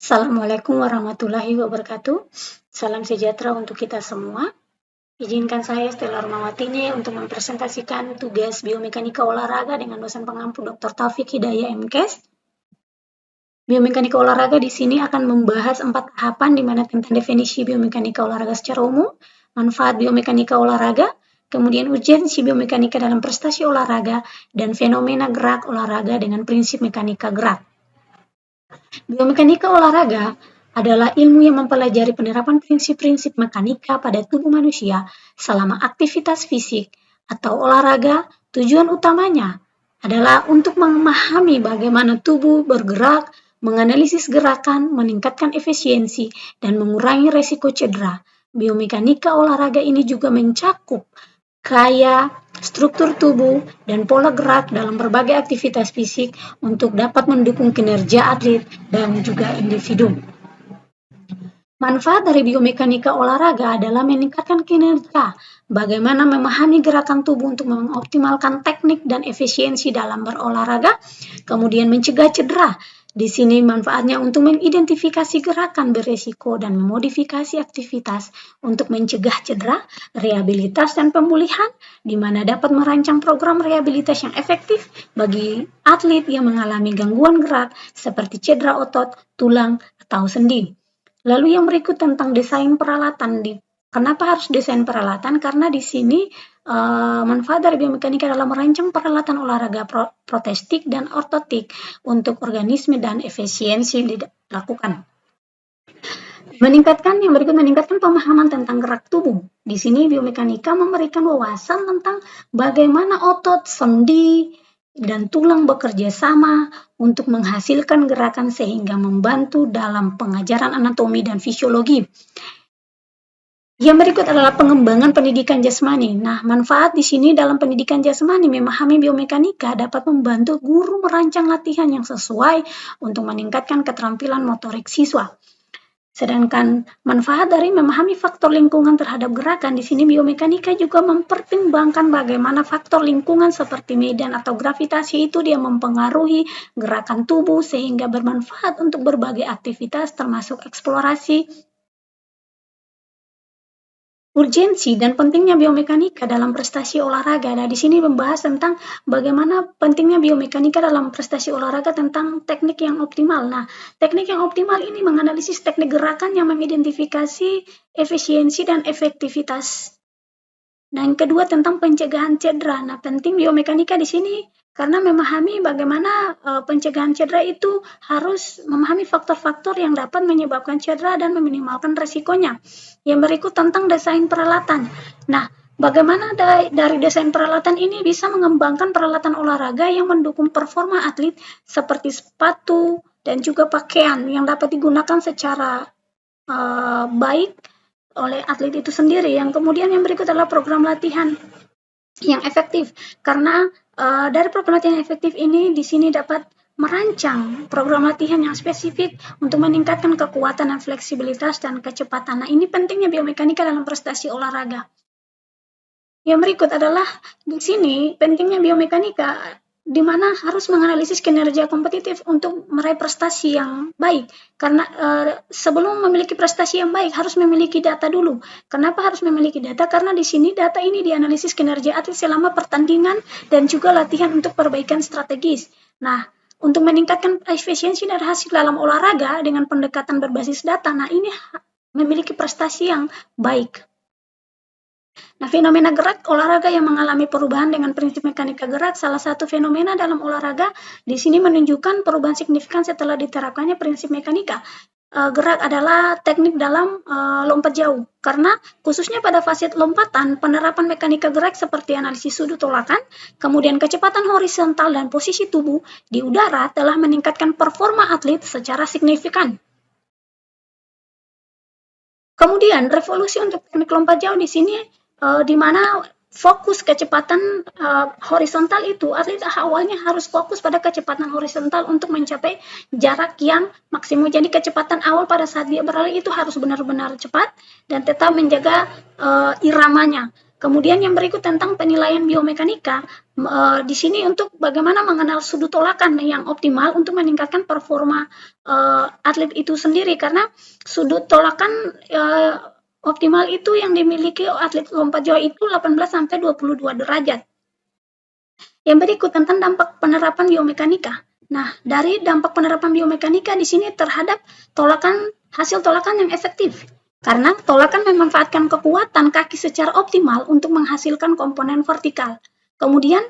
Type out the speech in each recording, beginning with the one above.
Assalamualaikum warahmatullahi wabarakatuh. Salam sejahtera untuk kita semua. Izinkan saya Stella Rumawatini untuk mempresentasikan tugas biomekanika olahraga dengan dosen pengampu Dr. Taufik Hidayah MKes. Biomekanika olahraga di sini akan membahas 4 tahapan di mana tentang definisi biomekanika olahraga secara umum, manfaat biomekanika olahraga, kemudian urgensi biomekanika dalam prestasi olahraga, dan fenomena gerak olahraga dengan prinsip mekanika gerak. Biomekanika olahraga adalah ilmu yang mempelajari penerapan prinsip-prinsip mekanika pada tubuh manusia selama aktivitas fisik atau olahraga. Tujuan utamanya adalah untuk memahami bagaimana tubuh bergerak, menganalisis gerakan, meningkatkan efisiensi, dan mengurangi resiko cedera. Biomekanika olahraga ini juga mencakup kaya struktur tubuh dan pola gerak dalam berbagai aktivitas fisik untuk dapat mendukung kinerja atlet dan juga individu. Manfaat dari biomekanika olahraga adalah meningkatkan kinerja, bagaimana memahami gerakan tubuh untuk mengoptimalkan teknik dan efisiensi dalam berolahraga, kemudian mencegah cedera. Di sini manfaatnya untuk mengidentifikasi gerakan beresiko dan memodifikasi aktivitas untuk mencegah cedera, rehabilitas dan pemulihan, di mana dapat merancang program rehabilitas yang efektif bagi atlet yang mengalami gangguan gerak seperti cedera otot, tulang, atau sendi. Lalu yang berikut tentang desain peralatan. Kenapa harus desain peralatan? Karena di sini manfaat dari biomekanika adalah merancang peralatan olahraga protestik dan ortotik untuk organisme dan efisiensi dilakukan. Meningkatkan pemahaman tentang gerak tubuh. Di sini biomekanika memberikan wawasan tentang bagaimana otot, sendi, dan tulang bekerja sama untuk menghasilkan gerakan sehingga membantu dalam pengajaran anatomi dan fisiologi. Yang berikut adalah pengembangan pendidikan jasmani. Nah, manfaat di sini dalam pendidikan jasmani memahami biomekanika dapat membantu guru merancang latihan yang sesuai untuk meningkatkan keterampilan motorik siswa. Sedangkan manfaat dari memahami faktor lingkungan terhadap gerakan, di sini biomekanika juga mempertimbangkan bagaimana faktor lingkungan seperti medan atau gravitasi itu dia mempengaruhi gerakan tubuh sehingga bermanfaat untuk berbagai aktivitas termasuk eksplorasi. Urgensi dan pentingnya biomekanika dalam prestasi olahraga. Nah, di sini membahas tentang bagaimana pentingnya biomekanika dalam prestasi olahraga tentang teknik yang optimal. Nah, teknik yang optimal ini menganalisis teknik gerakan yang mengidentifikasi efisiensi dan efektivitas. Nah, yang kedua tentang pencegahan cedera. Nah, penting biomekanika di sini karena memahami bagaimana pencegahan cedera itu harus memahami faktor-faktor yang dapat menyebabkan cedera dan meminimalkan resikonya. Yang berikut tentang desain peralatan. Nah, bagaimana dari desain peralatan ini bisa mengembangkan peralatan olahraga yang mendukung performa atlet seperti sepatu dan juga pakaian yang dapat digunakan secara baik oleh atlet itu sendiri. Yang kemudian yang berikut adalah program latihan yang efektif. Karena dari program latihan yang efektif ini di sini dapat merancang program latihan yang spesifik untuk meningkatkan kekuatan dan fleksibilitas dan kecepatan. Nah, ini pentingnya biomekanika dalam prestasi olahraga. Yang berikut adalah di sini pentingnya biomekanika di mana harus menganalisis kinerja kompetitif untuk meraih prestasi yang baik. Karena sebelum memiliki prestasi yang baik harus memiliki data dulu. Kenapa harus memiliki data? Karena di sini data ini dianalisis kinerja atlet selama pertandingan dan juga latihan untuk perbaikan strategis. Nah, untuk meningkatkan efisiensi dan hasil dalam olahraga dengan pendekatan berbasis data, nah ini memiliki prestasi yang baik. Nah, fenomena gerak olahraga yang mengalami perubahan dengan prinsip mekanika gerak, salah satu fenomena dalam olahraga di sini menunjukkan perubahan signifikan setelah diterapkannya prinsip mekanika. Gerak adalah teknik dalam lompat jauh, karena khususnya pada fase lompatan, penerapan mekanika gerak seperti analisis sudut tolakan, kemudian kecepatan horizontal dan posisi tubuh di udara telah meningkatkan performa atlet secara signifikan. Kemudian revolusi untuk teknik lompat jauh di sini di mana fokus kecepatan horizontal itu atlet awalnya harus fokus pada kecepatan horizontal untuk mencapai jarak yang maksimum. Jadi kecepatan awal pada saat dia berlari itu harus benar-benar cepat dan tetap menjaga iramanya. Kemudian yang berikut tentang penilaian biomekanika, di sini untuk bagaimana mengenal sudut tolakan yang optimal untuk meningkatkan performa atlet itu sendiri, karena sudut tolakan optimal itu yang dimiliki atlet lompat jauh itu 18 sampai 22 derajat. Yang berikut tentang dampak penerapan biomekanika. Nah, dari dampak penerapan biomekanika di sini terhadap hasil tolakan yang efektif. Karena tolakan memanfaatkan kekuatan kaki secara optimal untuk menghasilkan komponen vertikal. Kemudian,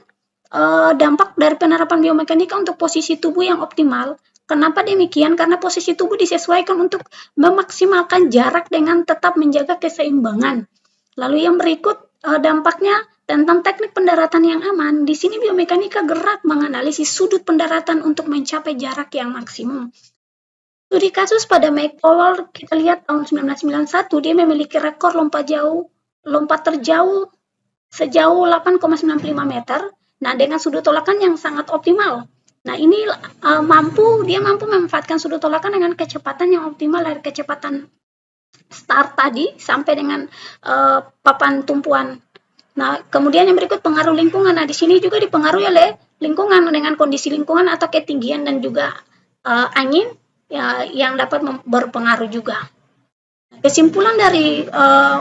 dampak dari penerapan biomekanika untuk posisi tubuh yang optimal. Kenapa demikian? Karena posisi tubuh disesuaikan untuk memaksimalkan jarak dengan tetap menjaga keseimbangan. Lalu yang berikut dampaknya tentang teknik pendaratan yang aman. Di sini biomekanika gerak menganalisis sudut pendaratan untuk mencapai jarak yang maksimum. Studi kasus pada Mike Powell kita lihat tahun 1991, dia memiliki rekor lompat terjauh sejauh 8,95 meter. Nah, dengan sudut tolakan yang sangat optimal. Nah, ini dia mampu memanfaatkan sudut tolakan dengan kecepatan yang optimal dari kecepatan start tadi sampai dengan papan tumpuan. Nah, kemudian yang berikut pengaruh lingkungan. Nah, di sini juga dipengaruhi oleh lingkungan dengan kondisi lingkungan atau ketinggian dan juga angin yang dapat berpengaruh juga. Kesimpulan dari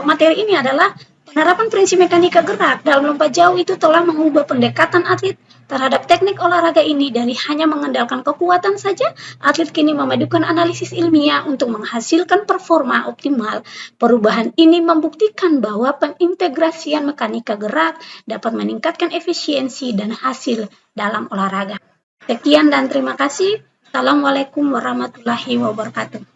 materi ini adalah penerapan prinsip mekanika gerak dalam lompat jauh itu telah mengubah pendekatan atlet terhadap teknik olahraga ini. Dari hanya mengandalkan kekuatan saja, atlet kini memadukan analisis ilmiah untuk menghasilkan performa optimal. Perubahan ini membuktikan bahwa pengintegrasian mekanika gerak dapat meningkatkan efisiensi dan hasil dalam olahraga. Sekian dan terima kasih. Assalamualaikum warahmatullahi wabarakatuh.